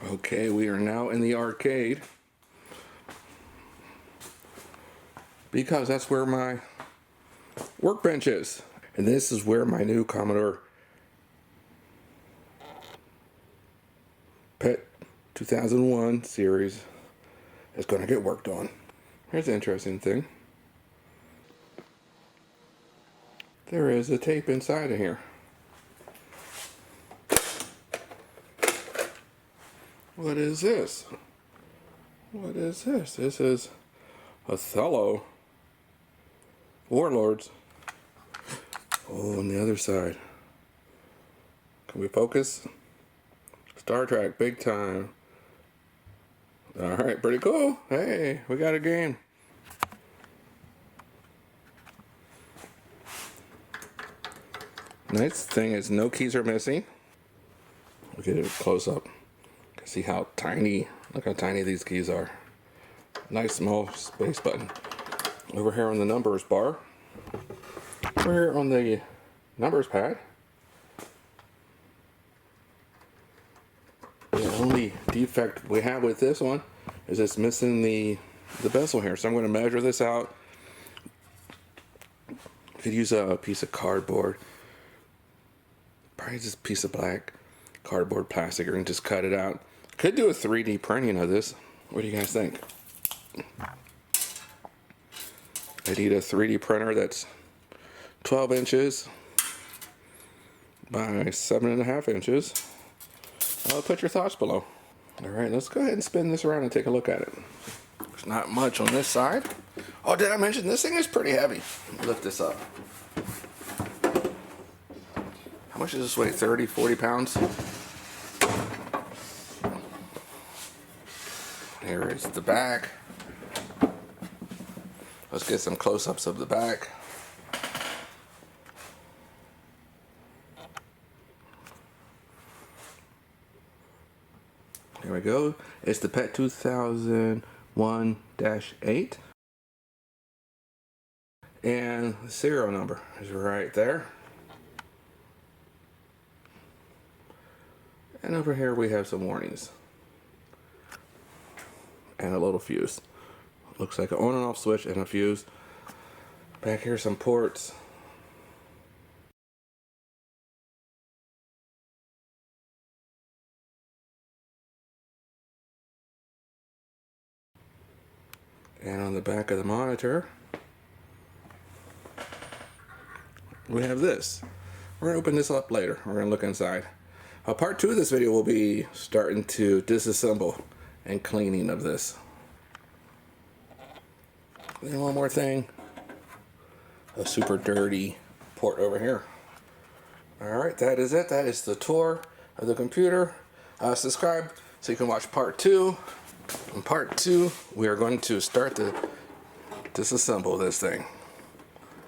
Okay, we are now in the arcade because that's where my workbench is. And this is where my new Commodore PET 2001 series is going to get worked on. Here's the interesting thing. There is a tape inside of here. What is this? What is this? This is Othello. Warlords. Oh, on the other side. Can we focus? Star Trek, big time. Alright, pretty cool. Hey, we got a game. Nice thing is no keys are missing. We'll get it close up. See how tiny, look how tiny these keys are. Nice small space button. Over here on the numbers bar. Over here on the numbers pad. The only defect we have with this one is it's missing the bezel here. So I'm going to measure this out. Could use a piece of cardboard. Probably just a piece of black cardboard plastic and just cut it out. Could do a 3D printing of this. What do you guys think? I need a 3D printer that's 12 inches by 7.5 inches. Put your thoughts below. Alright, let's go ahead and spin this around and take a look at it. There's not much on this side. Oh, did I mention this thing is pretty heavy? Lift this up. How much does this weigh? 30, 40 pounds? Here is the back. Let's get some close-ups of the back. Here we go. It's the PET 2001-8. And the serial number is right there. And over here we have some warnings. And a little fuse. Looks like an on and off switch and a fuse. Back here some ports. And on the back of the monitor, we have this. We're going to open this up later. We're going to look inside. Part 2 of this video will be starting to disassemble and cleaning of this. Then one more thing. A super dirty port over here. Alright, that is it. That is the tour of the computer. Subscribe so you can watch part 2. In part 2, we are going to start to disassemble this thing.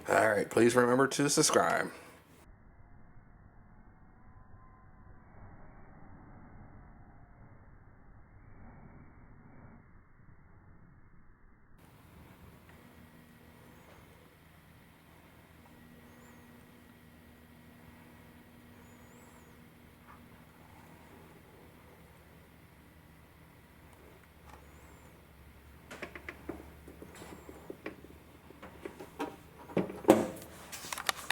Alright, please remember to subscribe.